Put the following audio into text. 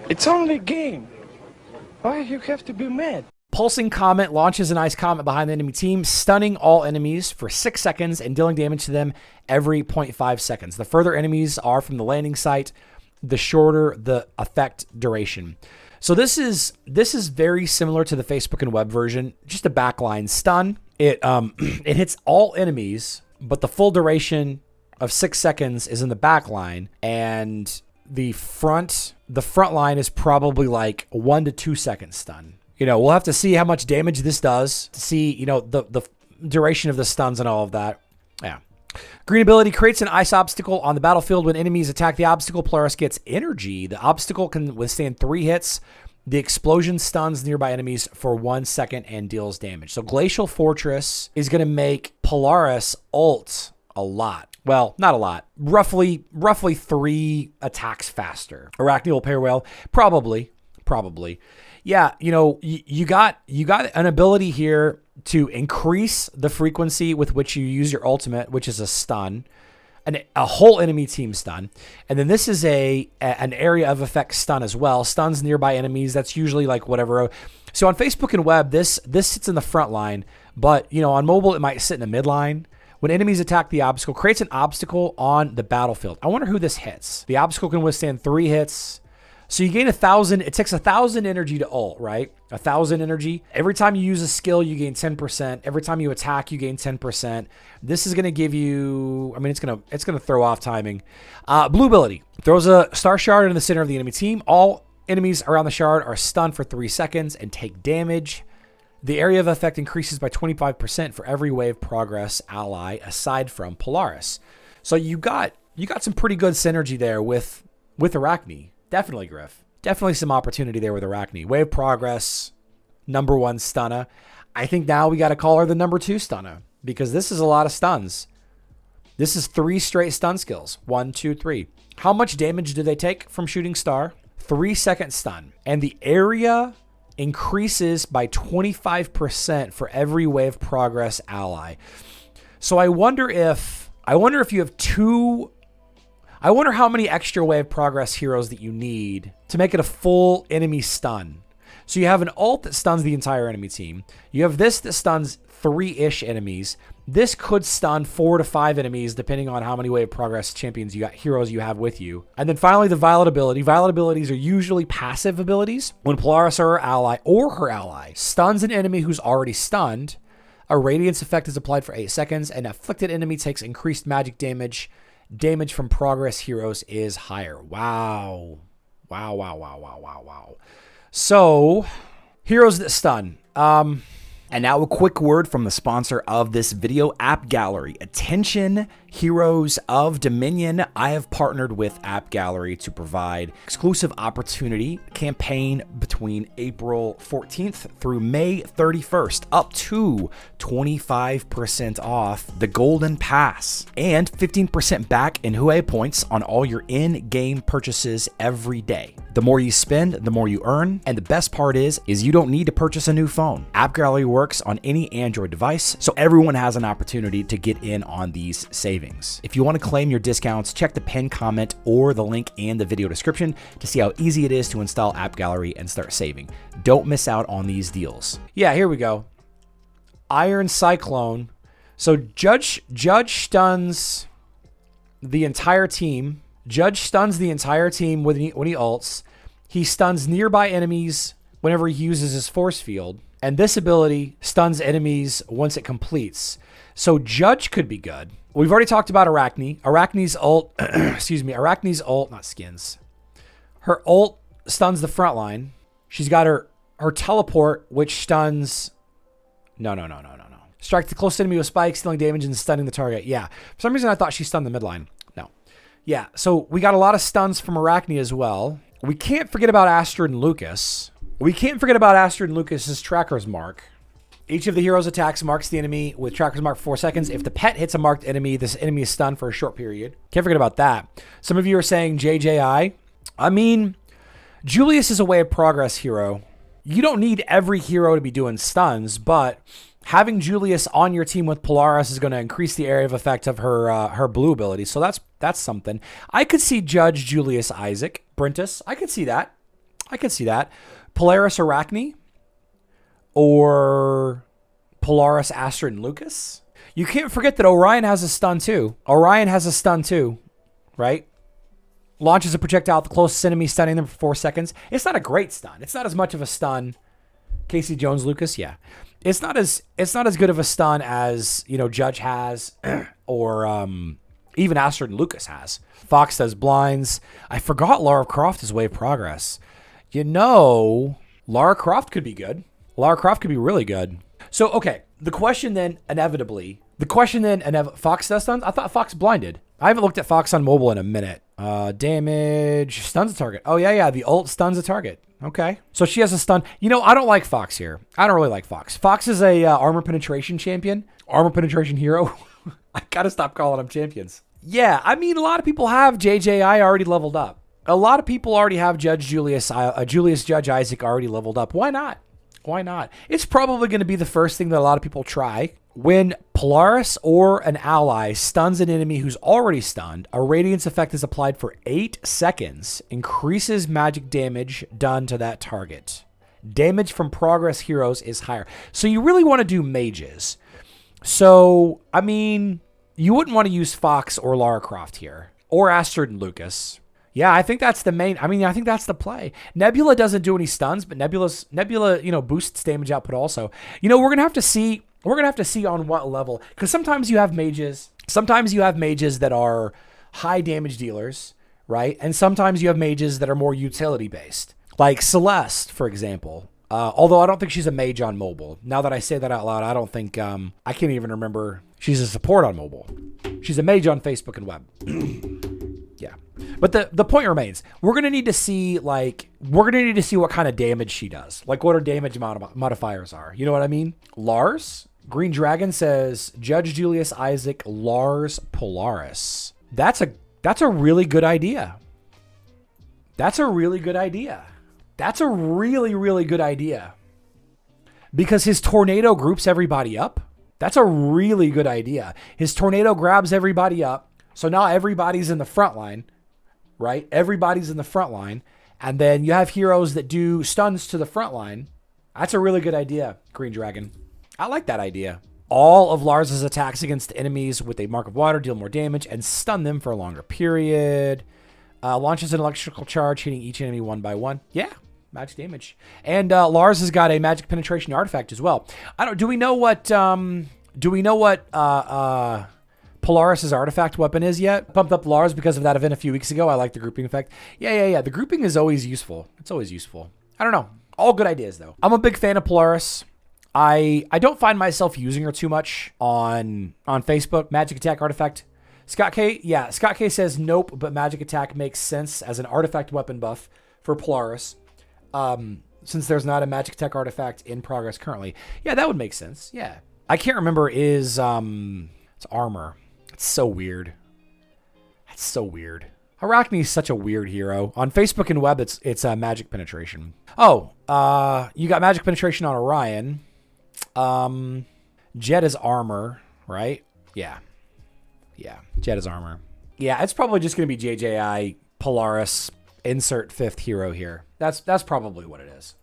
It's only a game. Why you have to be mad? Pulsing Comet launches an ice comet behind the enemy team, stunning all enemies for 6 seconds and dealing damage to them every 0.5 seconds. The further enemies are from the landing site, the shorter the effect duration. So this is very similar to the Facebook and web version, just a backline stun. It it hits all enemies, but the full duration of 6 seconds is in the back line, and the front line is probably like 1 to 2 second stun. You know, we'll have to see how much damage this does to see, you know, the duration of the stuns and all of that. Yeah. Green ability creates an ice obstacle on the battlefield. When enemies attack the obstacle, Polaris gets energy. The obstacle can withstand 3 hits. The explosion stuns nearby enemies for 1 second and deals damage. So Glacial Fortress is going to make Polaris ult a lot. Well, not a lot. Roughly 3 attacks faster. Arachne will pair well. Probably. Yeah, you know, you got an ability here to increase the frequency with which you use your ultimate, which is a stun, a whole enemy team stun. And then this is an area of effect stun as well. Stuns nearby enemies. That's usually like whatever. So on Facebook and web, this sits in the front line, but you know, on mobile, it might sit in the midline. When enemies attack the obstacle, creates an obstacle on the battlefield. I wonder who this hits. The obstacle can withstand 3 hits. So you gain 1,000. It takes 1,000 energy to ult, right? 1,000 energy. Every time you use a skill, you gain 10%. Every time you attack, you gain 10%. This is going to give you, I mean, it's going to throw off timing. Blue ability throws a star shard in the center of the enemy team. All enemies around the shard are stunned for 3 seconds and take damage. The area of effect increases by 25% for every wave progress ally aside from Polaris. So you got some pretty good synergy there with Arachne. Definitely, Griff. Definitely some opportunity there with Arachne. Wave progress, #1 stunner. I think now we got to call her the #2 stunner because this is a lot of stuns. This is 3 straight stun skills. 1, 2, 3. How much damage do they take from shooting star? 3-second stun. And the area increases by 25% for every wave progress ally. So I wonder if you have 2... I wonder how many extra wave progress heroes that you need to make it a full enemy stun. So you have an ult that stuns the entire enemy team. You have this that stuns 3-ish enemies. This could stun 4 to 5 enemies depending on how many wave progress champions you got, heroes you have with you. And then finally the Violet ability. Violet abilities are usually passive abilities. When Polaris or her ally stuns an enemy who's already stunned, a radiance effect is applied for 8 seconds. An afflicted enemy takes increased magic damage. Damage from progress heroes is higher. Wow. So, heroes that stun. And now a quick word from the sponsor of this video, AppGallery. Attention, heroes of Dominion. I have partnered with AppGallery to provide exclusive opportunity campaign between April 14th through May 31st, up to 25% off the Golden Pass and 15% back in Huawei Points on all your in-game purchases every day. The more you spend, the more you earn. And the best part is you don't need to purchase a new phone. AppGallery works on any Android device, so everyone has an opportunity to get in on these savings. If you want to claim your discounts, check the pinned comment or the link in the video description to see how easy it is to install AppGallery and start saving. Don't miss out on these deals. Yeah, here we go. Iron Cyclone. So Judge stuns the entire team. Judge stuns the entire team when he ults. He stuns nearby enemies whenever he uses his force field. And this ability stuns enemies once it completes. So Judge could be good. We've already talked about Arachne. Arachne's ult, Arachne's ult, not skins. Her ult stuns the front line. She's got her teleport, which stuns... No. Strike the close enemy with spikes, dealing damage and stunning the target. Yeah. For some reason, I thought she stunned the midline. No. Yeah, so we got a lot of stuns from Arachne as well. We can't forget about Astrid and Lucas. We can't forget about Astrid and Lucas's Tracker's Mark. Each of the heroes' attacks marks the enemy with Tracker's Mark for 4 seconds. If the pet hits a marked enemy, this enemy is stunned for a short period. Can't forget about that. Some of you are saying JJI. I mean, Julius is a way of progress hero. You don't need every hero to be doing stuns, but Having Julius on your team with Polaris is going to increase the area of effect of her blue ability. So that's something. I could see Judge Julius Isaac, Brentus. I could see that. Polaris Arachne or Polaris Astrid and Lucas. You can't forget that Orion has a stun too. Right? Launches a projectile at the closest enemy, stunning them for 4 seconds. It's not a great stun. It's not as much of a stun. Casey Jones Lucas, yeah. It's not as good of a stun as, Judge has or even Astrid and Lucas has. Fox does blinds. I forgot Lara Croft is Way of Progress. Lara Croft could be good. Lara Croft could be really good. So, okay, the question then inevitably, Fox does stuns? I thought Fox blinded. I haven't looked at Fox on mobile in a minute. Damage, stuns a target. Oh, yeah, the ult stuns a target. Okay. So she has a stun. I don't like Fox here. I don't really like Fox. Fox is a armor penetration champion, armor penetration hero. I got to stop calling them champions. Yeah, a lot of people have JJI already leveled up. A lot of people already have Julius Judge Isaac already leveled up. Why not? It's probably going to be the first thing that a lot of people try. When Polaris or an ally stuns an enemy who's already stunned, a radiance effect is applied for 8 seconds, increases magic damage done to that target. Damage from progress heroes is higher. So you really want to do mages. So, you wouldn't want to use Fox or Lara Croft here, or Astrid and Lucas. Yeah, I think that's the main. I think that's the play. Nebula doesn't do any stuns, but Nebula, boosts damage output also. We're gonna have to see. We're gonna have to see on what level, because sometimes you have mages. Sometimes you have mages that are high damage dealers, right? And sometimes you have mages that are more utility based, like Celeste, for example. Although I don't think she's a mage on mobile. Now that I say that out loud, I don't think I can't even remember. She's a support on mobile. She's a mage on Facebook and web. Yeah. But the point remains, we're going to need to see what kind of damage she does. Like what her damage modifiers are. You know what I mean? Lars, Green Dragon says, Judge Julius Isaac, Lars Polaris. That's a really good idea. That's a really, really good idea. Because his tornado groups everybody up. That's a really good idea. His tornado grabs everybody up. So now everybody's in the front line, right? Everybody's in the front line. And then you have heroes that do stuns to the front line. That's a really good idea, Green Dragon. I like that idea. All of Lars's attacks against enemies with a mark of water deal more damage and stun them for a longer period. Launches an electrical charge, hitting each enemy one by one. Yeah, magic damage. And Lars has got a magic penetration artifact as well. Do we know what Polaris's artifact weapon is yet? Pumped up Lars because of that event a few weeks ago. I like the grouping effect. Yeah. The grouping is always useful. It's always useful. I don't know. All good ideas though. I'm a big fan of Polaris. I don't find myself using her too much on Facebook. Magic attack artifact. Scott K says nope, but magic attack makes sense as an artifact weapon buff for Polaris. Since there's not a magic attack artifact in progress currently. Yeah, that would make sense. Yeah. I can't remember it's armor. It's so weird. That's so weird. Arachne is such a weird hero. On Facebook and web, it's magic penetration. Oh, you got magic penetration on Orion. Jet is armor, right? Yeah. Jet is armor. Yeah, it's probably just going to be JJI Polaris insert 5th hero here. That's probably what it is.